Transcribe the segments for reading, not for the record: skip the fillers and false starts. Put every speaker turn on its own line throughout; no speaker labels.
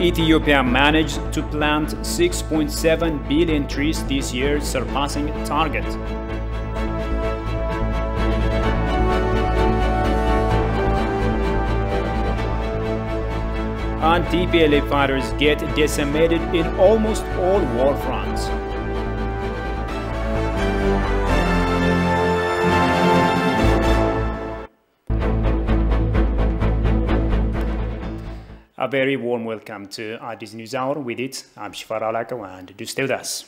Ethiopia managed to plant 6.7 billion trees this year, surpassing target. And TPLF fighters get decimated in almost all war fronts. A very warm welcome to this news hour. With it, I'm Shifar Alaka, and do stay with us.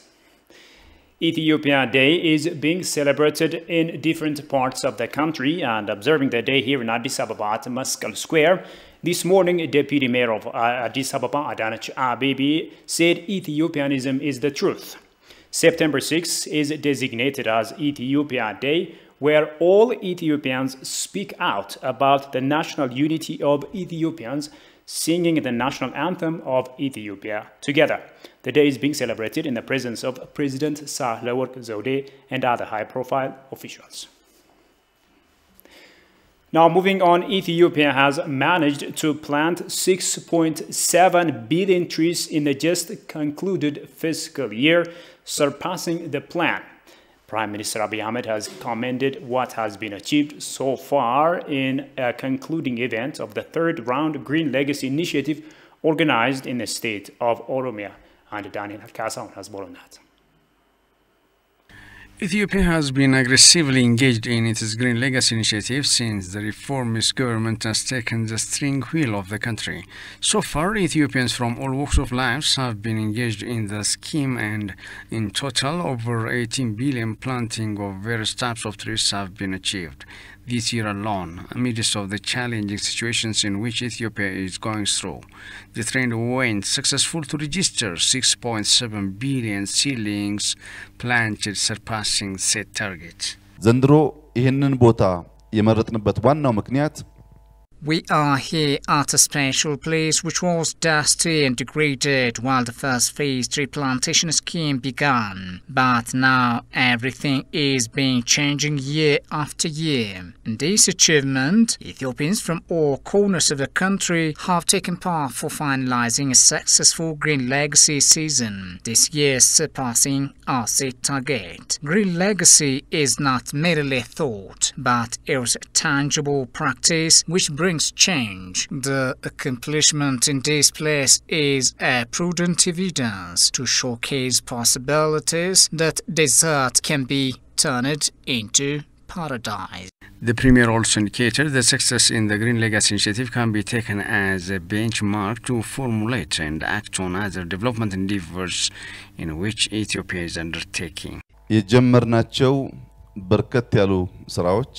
Ethiopia Day is being celebrated in different parts of the country, and observing the day here in Addis Ababa at Masqal Square. This morning, Deputy Mayor of Addis Ababa, Adanech Abeebe, said Ethiopianism is the truth. September 6 is designated as Ethiopia Day, where all Ethiopians speak out about the national unity of Ethiopians, singing the national anthem of Ethiopia together. The day is being celebrated in the presence of President Sahle-Work Zewde and other high-profile officials. Now, moving on, Ethiopia has managed to plant 6.7 billion trees in the just concluded fiscal year, surpassing the plan. Prime Minister Abiy Ahmed has commended what has been achieved so far in a concluding event of the third round Green Legacy Initiative organized in the state of Oromia. And Daniel Kasaun has more on that.
Ethiopia has been aggressively engaged in its Green Legacy initiative since the reformist government has taken the steering wheel of the country. So far, Ethiopians from all walks of life have been engaged in the scheme, and in total, over 18 billion planting of various types of trees have been achieved. This year alone, amidst of the challenging situations in which Ethiopia is going through, the trend went successful to register 6.7 billion seedlings planted, surpassing set target.
ዘንድሮ ይህንን ቦታ የመረጥንበት ዋናው ምክንያት
We are here at a special place which was dusty and degraded while the first phase tree plantation scheme began. But now everything is being changing year after year. In this achievement, Ethiopians from all corners of the country have taken part for finalizing a successful Green Legacy season, this year surpassing our set target. Green Legacy is not merely thought, but is a tangible practice which brings change. The accomplishment in this place is a prudent evidence to showcase possibilities that desert can be turned into paradise.
The Premier also indicated that success in the Green Legacy initiative can be taken as a benchmark to formulate and act on other development endeavors in which Ethiopia is undertaking.
የጀመርናቸው በርከት ያሉ ስራዎች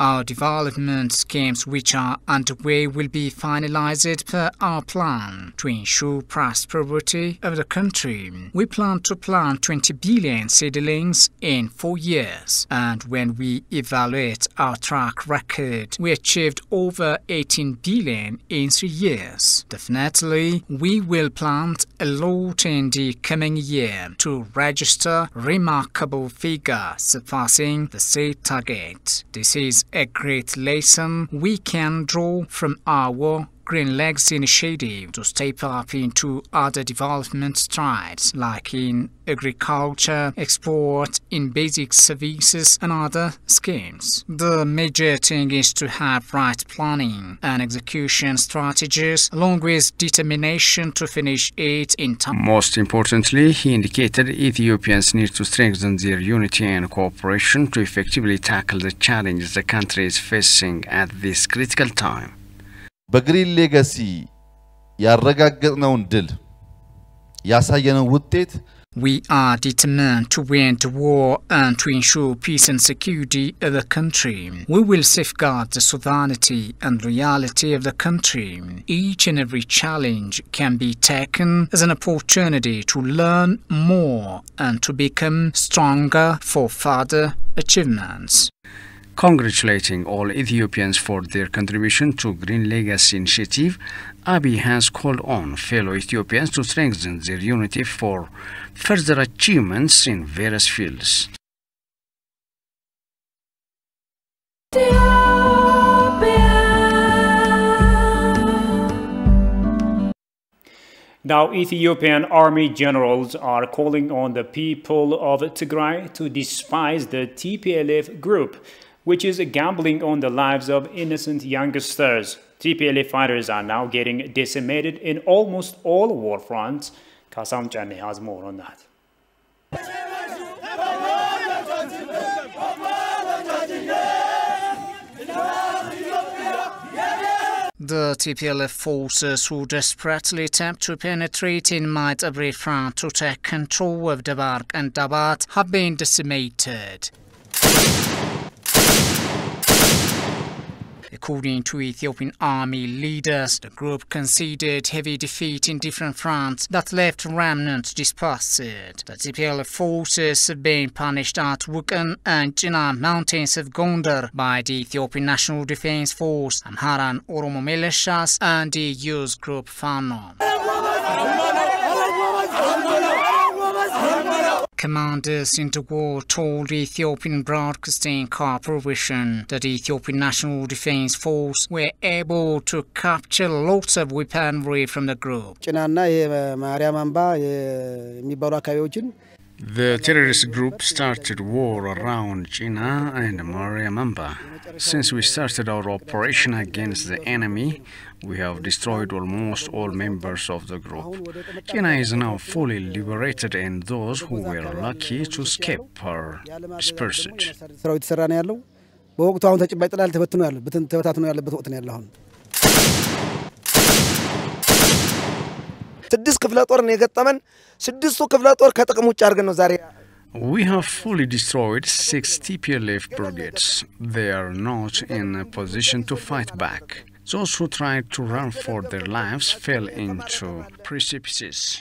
Our development schemes which are underway will be finalized per our plan to ensure prosperity of the country. We plan to plant 20 billion seedlings in 4 years, and when we evaluate our track record, we achieved over 18 billion in 3 years. Definitely, we will plant a lot in the coming year to register remarkable figure surpassing the set target. This is a great lesson we can draw from our Green Legacy initiative to step up into other development strides like in agriculture, export, in basic services and other schemes. The major thing is to have right planning and execution strategies along with determination to finish it in time.
Most importantly, he indicated Ethiopians need to strengthen their unity and cooperation to effectively tackle the challenges the country is facing at this critical time.
በግሪን ሌጋሲ ያረጋገጥነውን ድል ያሳየነው ውጤት
We are determined to win the war and to ensure peace and security of the country. We will safeguard the sovereignty and loyalty of the country. Each and every challenge can be taken as an opportunity to learn more and to become stronger for further achievements.
Congratulating all Ethiopians for their contribution to Green Legacy initiative, Abiy has called on fellow Ethiopians to strengthen their unity for further achievements in various fields.
Now, Ethiopian army generals are calling on the people of Tigray to despise the TPLF group, which is gambling on the lives of innocent youngsters. TPLF fighters are now getting decimated in almost all war fronts. Kasam Chane has more on that.
The TPLF forces who desperately attempt to penetrate in Maidabri front to take control of Dabark and Dabat have been decimated. According to Ethiopian army leaders, the group conceded heavy defeat in different fronts that left remnants dispersed. The TPLF forces have been punished at Wukan and Jina mountains of Gondar by the Ethiopian National Defense Force, Amhara and Oromo militias, and the youth group Fano. Commanders in the war told the Ethiopian Broadcasting Corporation that the Ethiopian National Defense Force were able to capture lots of weaponry from the group.
The terrorist group started war around Jina and Mariamamba. Since we started our operation against the enemy, we have destroyed almost all members of the group. Jina is now fully liberated and those who were lucky to escape are dispersed. We have fully destroyed 6 TPLF brigades. They are not in a position to fight back. Those who tried to run for their lives fell into precipices.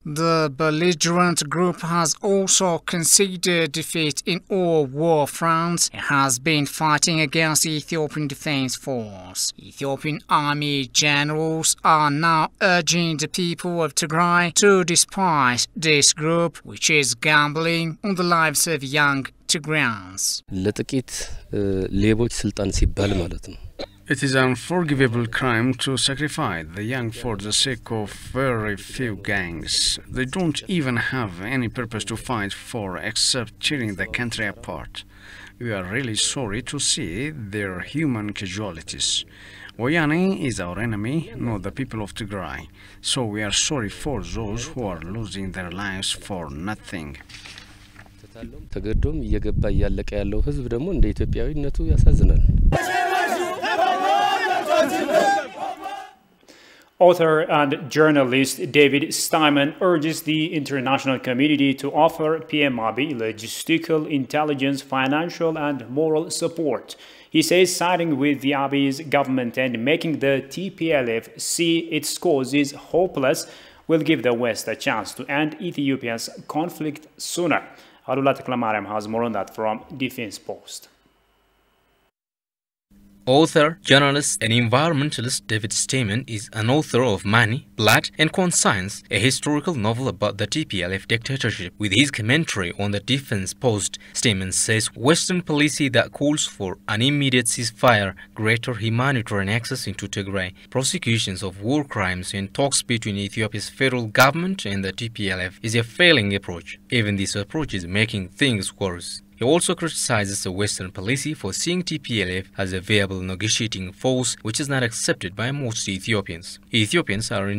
The belligerent group has also conceded defeat in all war fronts and has been fighting against the Ethiopian Defense Force. Ethiopian army generals are now urging the people of Tigray to despise this group, which is gambling on the lives of young Tigrayans.
It is an unforgivable crime to sacrifice the young for the sake of very few gangs. They don't even have any purpose to fight for except tearing the country apart. We are really sorry to see their human casualties. Wayane is our enemy, not the people of Tigray. So we are sorry for those who are losing their lives for nothing.
Author and journalist David Steinman urges the international community to offer PM Abiy logistical, intelligence, financial and moral support. He says siding with the Abiy's government and making the TPLF see its cause is hopeless will give the West a chance to end Ethiopia's conflict sooner. Adula Teklamariam has more on that from Defense Post.
Author, journalist and environmentalist David Steinman is an author of Money, Blood and Conscience, a historical novel about the TPLF dictatorship. With his commentary on the Defense Post, Steinman says Western policy that calls for an immediate ceasefire, greater humanitarian access into Tigray, prosecutions of war crimes and talks between Ethiopia's federal government and the TPLF is a failing approach. Even this approach is making things worse. He also criticizes the Western policy for seeing TPLF as a viable negotiating force, which is not accepted by most Ethiopians. Ethiopians are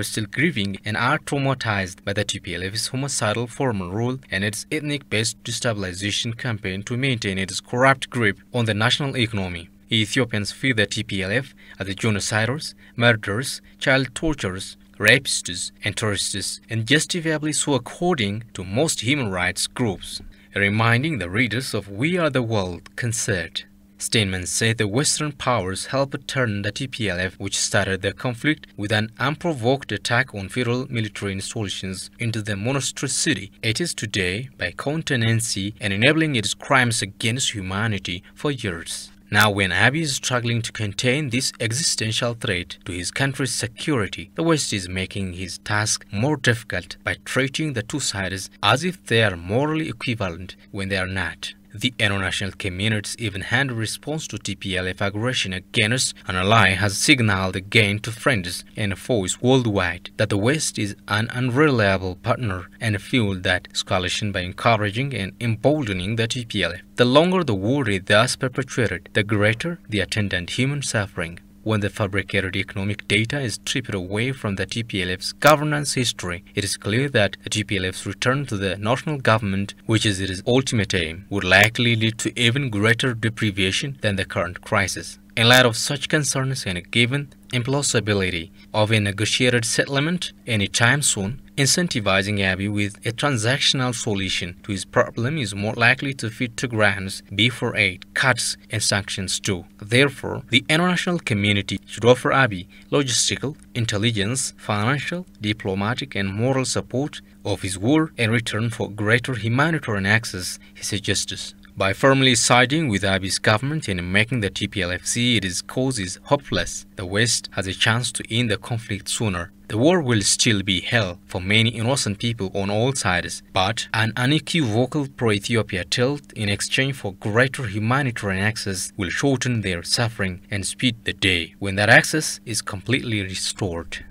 still grieving and are traumatized by the TPLF's homicidal former rule and its ethnic-based destabilization campaign to maintain its corrupt grip on the national economy. Ethiopians fear the TPLF as the genociders, murderers, child torturers, rapists, and terrorists, and justifiably so according to most human rights groups. Reminding the readers of We Are the World concert. Steinman said the Western powers helped turn the TPLF, which started the conflict with an unprovoked attack on federal military installations, into the monstrosity it is today by contingency and enabling its crimes against humanity for years. Now, when Abiy is struggling to contain this existential threat to his country's security, the West is making his task more difficult by treating the two sides as if they are morally equivalent when they are not. The international community's even-handed response to TPLF aggression against an ally has signaled again to friends and foes worldwide that the West is an unreliable partner and fueled that escalation by encouraging and emboldening the TPLF. The longer the war is thus perpetuated, the greater the attendant human suffering. When the fabricated economic data is stripped away from the TPLF's governance history, it is clear that the TPLF's return to the national government, which is its ultimate aim, would likely lead to even greater deprivation than the current crisis. In light of such concerns and given implausibility of a negotiated settlement anytime soon, incentivizing Abiy with a transactional solution to his problem is more likely to fit Tigrayans before aid, cuts and sanctions too. Therefore, the international community should offer Abiy logistical, intelligence, financial, diplomatic and moral support of his war in return for greater humanitarian access, he suggests. By firmly siding with Abiy's government and making the TPLF see its cause is hopeless, the West has a chance to end the conflict sooner. The war will still be hell for many innocent people on all sides, but an unequivocal pro-Ethiopia tilt in exchange for greater humanitarian access will shorten their suffering and speed the day when that access is completely restored.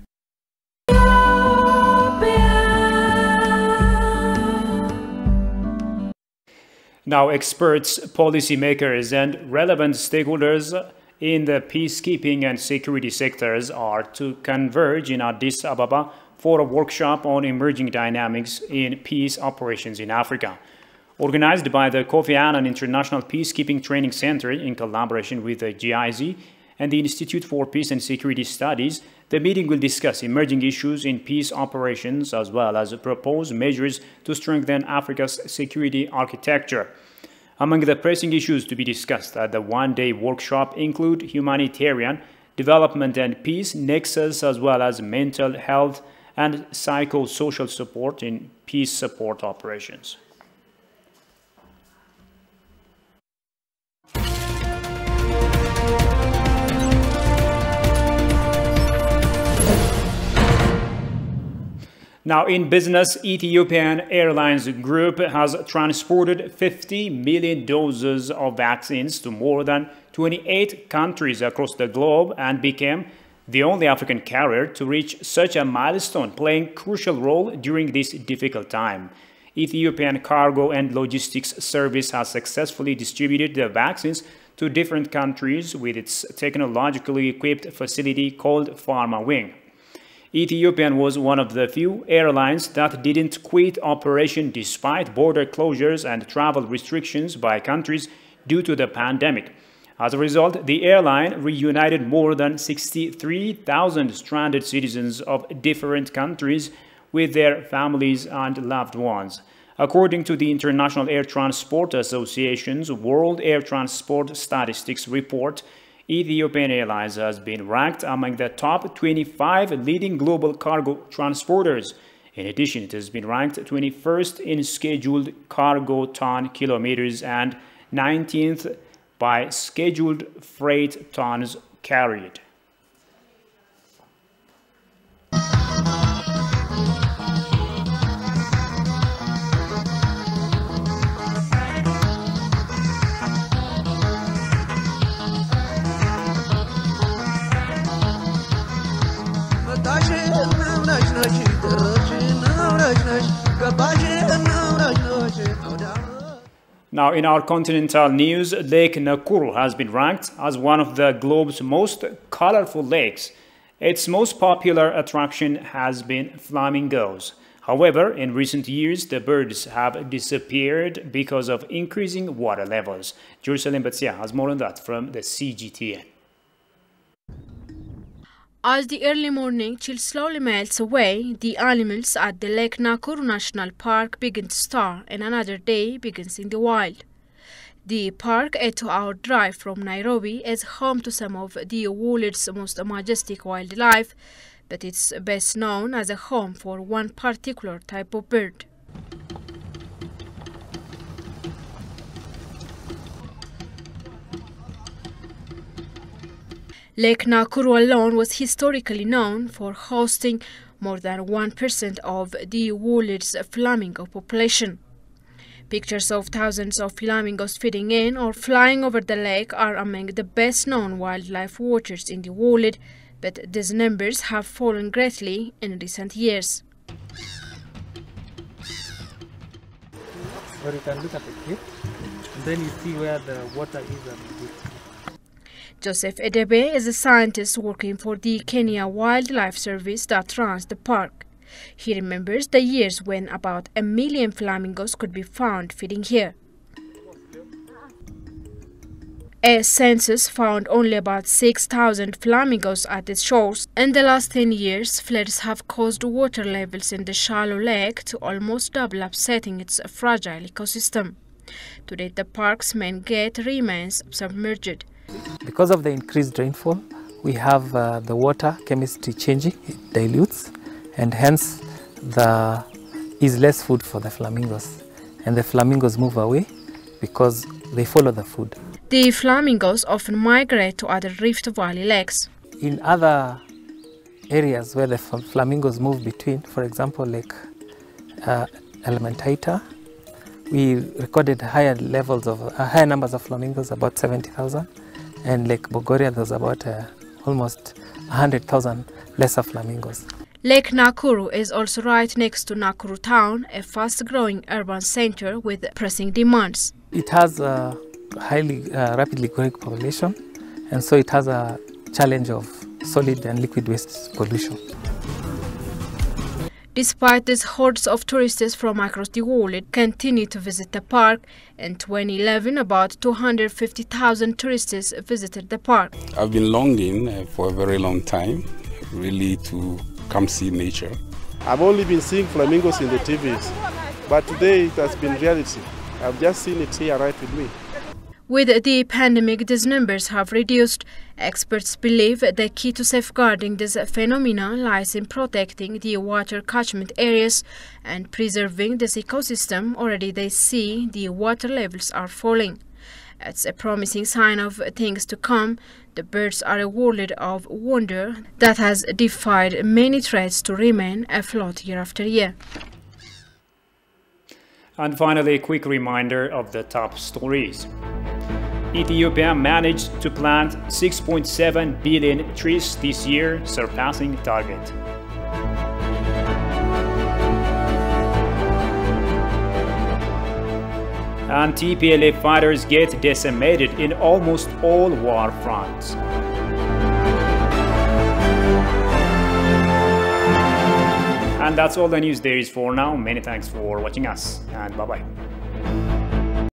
Now, experts, policymakers, and relevant stakeholders in the peacekeeping and security sectors are to converge in Addis Ababa for a workshop on emerging dynamics in peace operations in Africa. Organized by the Kofi Annan International Peacekeeping Training Center in collaboration with the GIZ and the Institute for Peace and Security Studies, the meeting will discuss emerging issues in peace operations as well as propose measures to strengthen Africa's security architecture. Among the pressing issues to be discussed at the one-day workshop include humanitarian, development and peace nexus, as well as mental health and psychosocial support in peace support operations. Now, in business, Ethiopian Airlines Group has transported 50 million doses of vaccines to more than 28 countries across the globe and became the only African carrier to reach such a milestone, playing a crucial role during this difficult time. Ethiopian Cargo and Logistics Service has successfully distributed the vaccines to different countries with its technologically equipped facility called Pharma Wing. Ethiopian was one of the few airlines that didn't quit operation despite border closures and travel restrictions by countries due to the pandemic. As a result, the airline reunited more than 63,000 stranded citizens of different countries with their families and loved ones. According to the International Air Transport Association's World Air Transport Statistics Report, Ethiopian Airlines has been ranked among the top 25 leading global cargo transporters. In addition, it has been ranked 21st in scheduled cargo ton kilometers and 19th by scheduled freight tons carried. Now, in our continental news, Lake Nakuru has been ranked as one of the globe's most colorful lakes. Its most popular attraction has been flamingos. However, in recent years, the birds have disappeared because of increasing water levels. Jerusalem Batsia has more on that from the CGTN.
As the early morning chill slowly melts away, the animals at the Lake Nakuru National Park begin to stir and another day begins in the wild. The park, a 2-hour drive from Nairobi, is home to some of the world's most majestic wildlife, but it's best known as a home for one particular type of bird. Lake Nakuru alone was historically known for hosting more than 1% of the world's flamingo population. Pictures of thousands of flamingos feeding in or flying over the lake are among the best-known wildlife watchers in the world, but these numbers have fallen greatly in recent years.
Or you can look at the cliff, and then you see where the water is at the depth.
Joseph Edebe is a scientist working for the Kenya Wildlife Service that runs the park. He remembers the years when about 1 million flamingos could be found feeding here. A census found only about 6,000 flamingos at its shores. In the last 10 years, floods have caused water levels in the shallow lake to almost double, upsetting its fragile ecosystem. Today, the park's main gate remains submerged.
Because of the increased rainfall, we have the water chemistry changing, it dilutes, and hence there is less food for the flamingos. And the flamingos move away because they follow the food.
The flamingos often migrate to other Rift Valley lakes.
In other areas where the flamingos move between, for example, Lake Elementaita, we recorded higher numbers of flamingos, about 70,000. And Lake Bogoria, there's about almost 100,000 lesser flamingos.
Lake Nakuru is also right next to Nakuru town, a fast-growing urban center with pressing demands.
It has a rapidly growing population, and so it has a challenge of solid and liquid waste pollution.
Despite these hordes of tourists from across the world continue to visit the park, in 2011 about 250,000 tourists visited the park.
I've been longing for a very long time, really, to come see nature.
I've only been seeing flamingos in the TVs, but today it has been reality. I've just seen it here right with me.
With the pandemic, these numbers have reduced. Experts believe the key to safeguarding this phenomenon lies in protecting the water catchment areas and preserving this ecosystem. Already they see the water levels are falling. It's a promising sign of things to come. The birds are a world of wonder that has defied many threats to remain afloat year after year.
And finally, a quick reminder of the top stories. Ethiopia managed to plant 6.7 billion trees this year, surpassing target. And TPLF fighters get decimated in almost all war fronts. And that's all the news there is for now. Many thanks for watching us, and bye-bye.